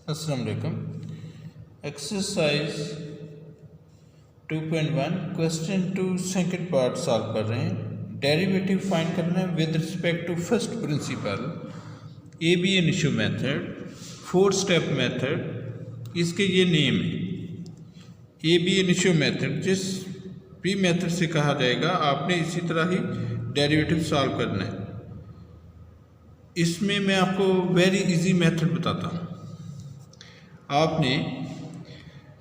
अस्सलाम वालेकुम। Exercise 2.1 question 2 second part solve कर रहे हैं। डेरिवेटिव फाइंड करना है with respect to first principle ab initio method 4 step method. इसके ये नेम है ए बी इनिशियो मेथड। जिस भी मेथड से कहा जाएगा आपने इसी तरह ही डेरिवेटिव सॉल्व करना है। इसमें मैं आपको वेरी इजी मेथड बताता हूँ। आपने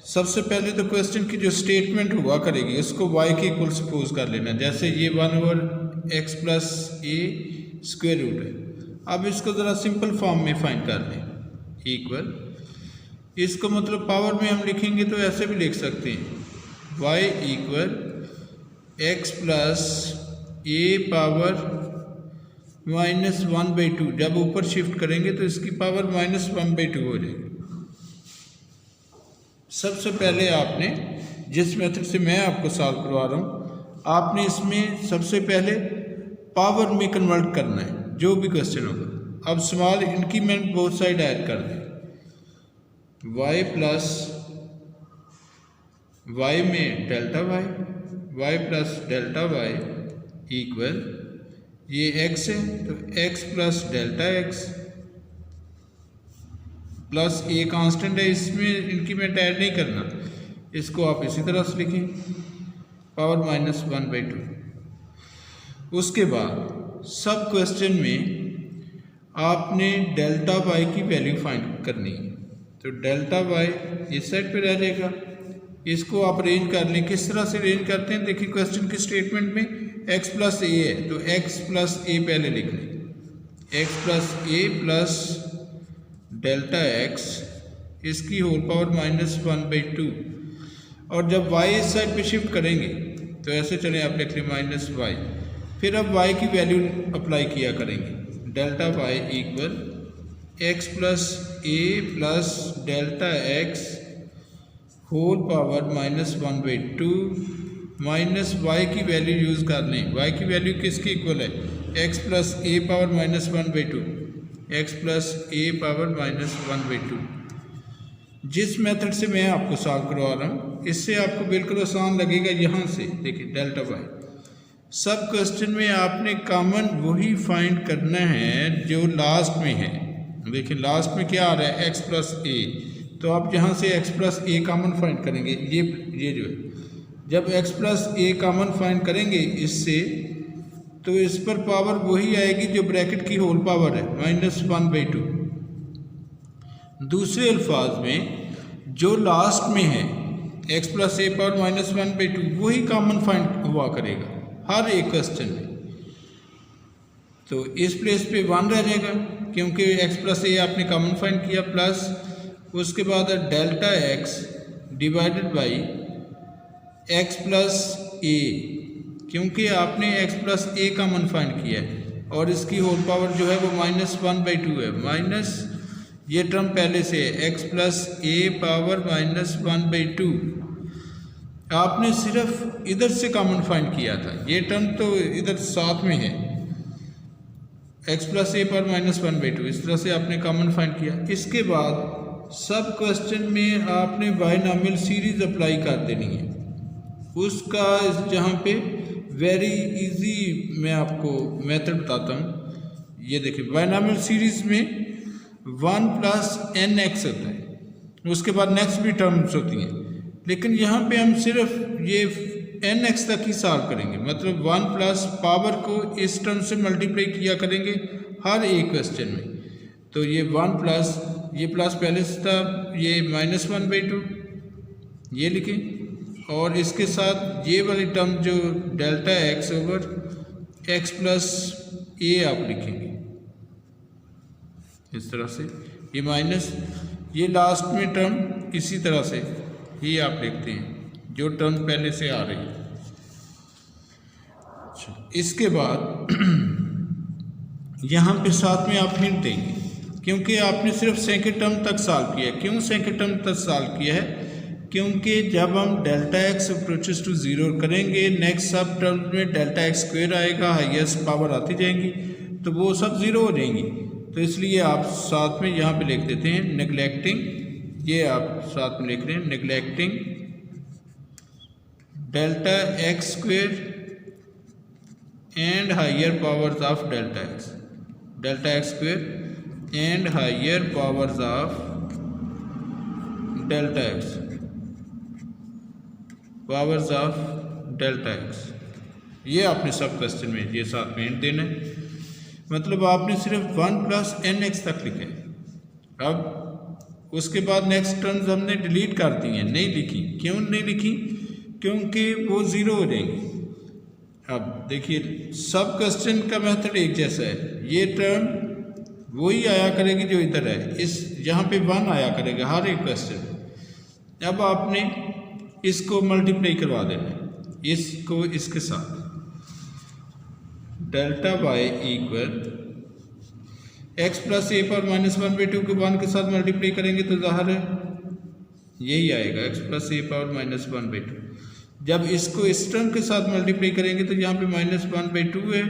सबसे पहले तो क्वेश्चन की जो स्टेटमेंट हुआ करेगी उसको y के इक्वल सपोज कर लेना। जैसे ये 1/x प्लस ए स्क्वायर रूट है। अब इसको ज़रा सिंपल फॉर्म में फाइंड कर लें इक्वल। इसको मतलब पावर में हम लिखेंगे तो ऐसे भी लिख सकते हैं y equal x plus a power -1/2। जब ऊपर शिफ्ट करेंगे तो इसकी पावर -1/2 हो जाएगी। सबसे पहले आपने जिस मेथड से मैं आपको सॉल्व करवा रहा हूँ आपने इसमें सबसे पहले पावर में कन्वर्ट करना है जो भी क्वेश्चन होगा। अब small increment both side add कर दें। y प्लस y में delta y plus delta y equal ये x है तो x plus delta x plus a constant है। इसमें इंक्रीमेंट ऐड नहीं करना, इसको आप इसी तरह से लिखें पावर -1/2। उसके बाद सब क्वेश्चन में आपने डेल्टा वाई की वैल्यू फाइंड करनी है। तो डेल्टा वाई इस साइड पे रह जाएगा। इसको आप अरेंज कर लें। किस तरह से अरेंज करते हैं देखिए, क्वेश्चन की स्टेटमेंट में x प्लस ए है तो x प्लस ए पहले लिख लें। x plus a plus delta x इसकी होल पावर -1/2। और जब y इस साइड पे शिफ्ट करेंगे तो ऐसे चले आप लिख लें -y। फिर अब y की वैल्यू अप्लाई किया करेंगे। Delta y equal x plus a plus delta x whole power -1/2 minus y की वैल्यू यूज़ कर लें। y की वैल्यू किसकी इक्वल है? x plus a power -1/2 x plus a power -1/2। जिस मेथड से मैं आपको सॉल्व करवा रहा हूँ इससे आपको बिल्कुल आसान लगेगा। यहाँ से देखिए डेल्टा वाई सब क्वेश्चन में आपने कॉमन वही फाइंड करना है जो लास्ट में है। देखिए लास्ट में क्या आ रहा है x प्लस ए, तो आप यहाँ से x plus a common find करेंगे। ये जो है जब x plus a common find करेंगे इससे तो इस पर पावर वही आएगी जो ब्रैकेट की होल पावर है -1/2। दूसरे अल्फाज में जो लास्ट में है x प्लस ए पावर -1/2 वही कॉमन फाइंड हुआ करेगा हर एक क्वेश्चन में। तो इस प्लेस पे 1 रह जाएगा क्योंकि x प्लस ए आपने कॉमन फाइंड किया, प्लस उसके बाद delta x divided by x plus a क्योंकि आपने x plus a common find किया है और इसकी होल पावर जो है वो -1/2 है। माइनस ये टर्म पहले से है x प्लस ए पावर -1/2। आपने सिर्फ इधर से कॉमन फाइंड किया था, ये टर्म तो इधर साथ में है x प्लस ए पावर -1/2। इस तरह से आपने कॉमन फाइंड किया। इसके बाद सब क्वेश्चन में आपने बायनॉमियल सीरीज अप्लाई कर देनी है। उसका जहाँ पे वेरी इजी मैं आपको मेथड बताता हूँ। ये देखिए बायनॉमियल सीरीज में 1 प्लस nx होता है, उसके बाद नेक्स्ट भी टर्म्स होती हैं, लेकिन यहाँ पे हम सिर्फ ये nx तक ही सॉल्व करेंगे। मतलब 1 प्लस पावर को इस टर्म से मल्टीप्लाई किया करेंगे हर एक क्वेश्चन में। तो ये 1 प्लस ये प्लस पहले से था ये -1/2 ये लिखें और इसके साथ ये वाली टर्म जो delta x over x plus a आप लिखेंगे इस तरह से। ये माइनस ये लास्ट में टर्म इसी तरह से ही आप लिखते हैं जो टर्म पहले से आ रही है। इसके बाद यहाँ पे साथ में आप हिंट देंगे क्योंकि आपने सिर्फ सेकंड टर्म तक सॉल्व किया है। क्यों सेकंड टर्म तक सॉल्व किया है? क्योंकि जब हम डेल्टा x अप्रोचेस टू 0 करेंगे नेक्स्ट सब टर्म में डेल्टा x स्क्वायर आएगा, हाईएस्ट पावर आती जाएंगी तो वो सब 0 हो जाएंगी। तो इसलिए आप साथ में यहाँ पे लिख देते हैं नेग्लेक्टिंग, ये आप साथ में लिख रहे हैं neglecting delta x square and higher powers of delta x square and higher powers of delta x, ये आपने सब क्वेश्चन में ये साथ में देना है। मतलब आपने सिर्फ 1 + nx तक लिखा है। अब उसके बाद नेक्स्ट टर्म्स हमने डिलीट कर दी हैं, नहीं लिखी। क्यों नहीं लिखी? क्योंकि वो ज़ीरो हो जाएंगे। अब देखिए सब क्वेश्चन का मेथड एक जैसा है, ये टर्म वही आया करेगी जो इधर है, इस यहाँ पे 1 आया करेगा हर एक क्वेश्चन। अब आपने इसको मल्टीप्लाई करवा देना है, इसको इसके साथ delta y equal x plus a power -1/2 के 1 के साथ मल्टीप्लाई करेंगे तो ज़ाहिर है यही आएगा x प्लस ए पावर -1/2। जब इसको इस टर्म के साथ मल्टीप्लाई करेंगे तो यहाँ पे -1/2 है,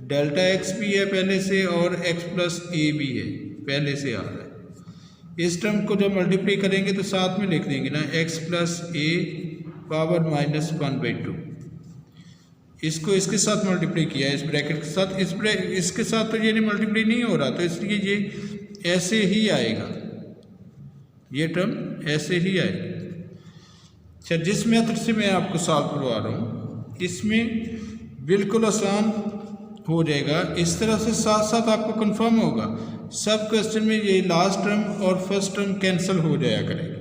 डेल्टा x भी है पहले से और x प्लस ए भी है पहले से आ रहा है। इस टर्म को जब मल्टीप्लाई करेंगे तो साथ में लिख देंगे ना x प्लस ए पावर -1/2। इसको इसके साथ मल्टीप्लाई किया है इस ब्रैकेट के साथ, इसके साथ तो ये नहीं मल्टीप्लाई नहीं हो रहा, तो इसलिए ये ऐसे ही आएगा, ये टर्म ऐसे ही आएगी। अच्छा, जिस मेथड से मैं आपको सॉल्व करवा रहा हूँ इसमें बिल्कुल आसान हो जाएगा। इस तरह से साथ साथ आपको कंफर्म होगा सब क्वेश्चन में ये लास्ट टर्म और फर्स्ट टर्म कैंसिल हो जाया करेगा।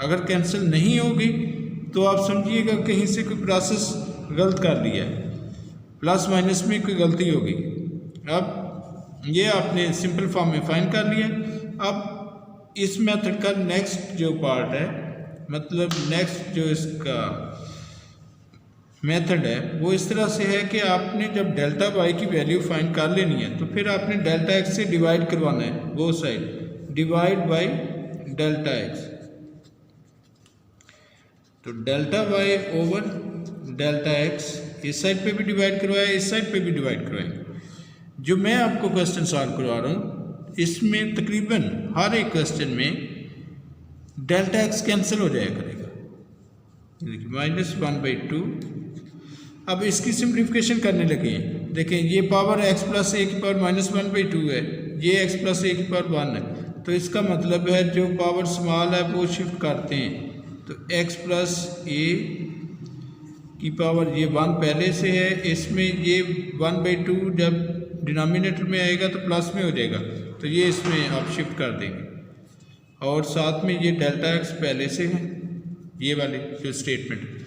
अगर कैंसिल नहीं होगी तो आप समझिएगा कहीं से कोई प्रोसेस गलत कर लिया है, प्लस माइनस में कोई गलती होगी। अब ये आपने सिंपल फॉर्म में फाइंड कर लिया। अब इस मेथड का नेक्स्ट जो पार्ट है, मतलब नेक्स्ट जो इसका मेथड है वो इस तरह से है कि आपने जब डेल्टा वाई की वैल्यू फाइंड कर लेनी है तो फिर आपने डेल्टा एक्स से डिवाइड करवाना है, वो side divide by delta x. तो delta y over delta x इस साइड पे भी डिवाइड करवाया, इस साइड पे भी डिवाइड करवाएंगे। जो मैं आपको क्वेश्चन सॉल्व करवा रहा हूँ इसमें तकरीबन हर एक क्वेश्चन में डेल्टा एक्स कैंसिल हो जाया करेगा, -1/2। अब इसकी सिंप्लीफिकेशन करने लगे हैं। देखें ये पावर x प्लस ए की पावर -1/2 है, ये x प्लस ए की पावर 1 है, तो इसका मतलब है जो पावर स्मॉल है वो शिफ्ट करते हैं। तो x प्लस ए की पावर ये 1 पहले से है, इसमें ये 1/2 जब डिनोमिनेटर में आएगा तो प्लस में हो जाएगा, तो ये इसमें आप शिफ्ट कर देंगे। और साथ में ये डेल्टा एक्स पहले से है, ये वाले जो स्टेटमेंट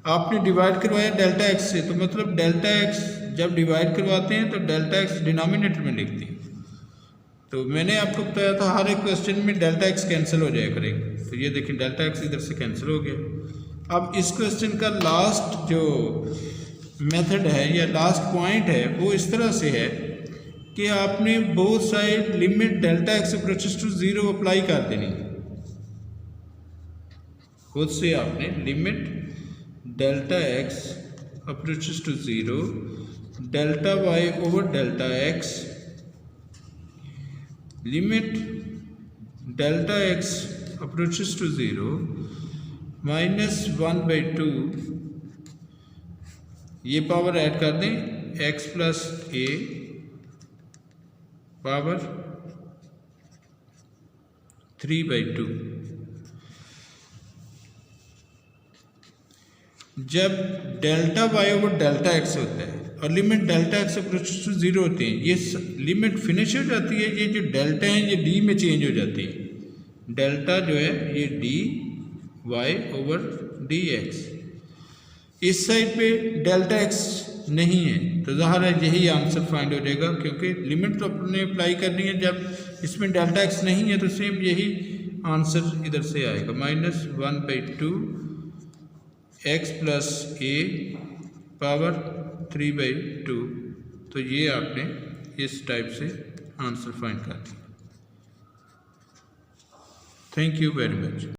आपने डिवाइड करवाया डेल्टा एक्स से, तो मतलब डेल्टा एक्स जब डिवाइड करवाते हैं तो डेल्टा एक्स डिनोमिनेटर में लिखते हैं। तो मैंने आपको बताया था हर एक क्वेश्चन में डेल्टा एक्स कैंसिल हो जाया करेगा, तो ये देखिए डेल्टा एक्स इधर से कैंसिल हो गया। अब इस क्वेश्चन का लास्ट जो मेथड है या लास्ट पॉइंट है वो इस तरह से है कि आपने both side limit delta x approaches to 0 apply कर देनी है। खुद से आपने limit delta x approaches to 0 delta y over delta x limit delta x approaches to 0 -1/2 ये पावर ऐड कर दें x प्लस ए पावर 3/2। जब delta y over delta x होता है और limit delta x approaches to 0 होते हैं, ये लिमिट फिनिश हो जाती है, ये जो डेल्टा है ये डी में चेंज हो जाती है। डेल्टा जो है ये d y over d x, इस साइड पे डेल्टा एक्स नहीं है, तो ज़ाहिर है यही आंसर फाइंड हो जाएगा, क्योंकि लिमिट तो अपने अप्लाई करनी है। जब इसमें डेल्टा एक्स नहीं है तो सेम यही आंसर इधर से आएगा, -1/2 x प्लस ए पावर 3/2। तो ये आपने इस टाइप से आंसर फाइंड कर दिया। Thank you very much.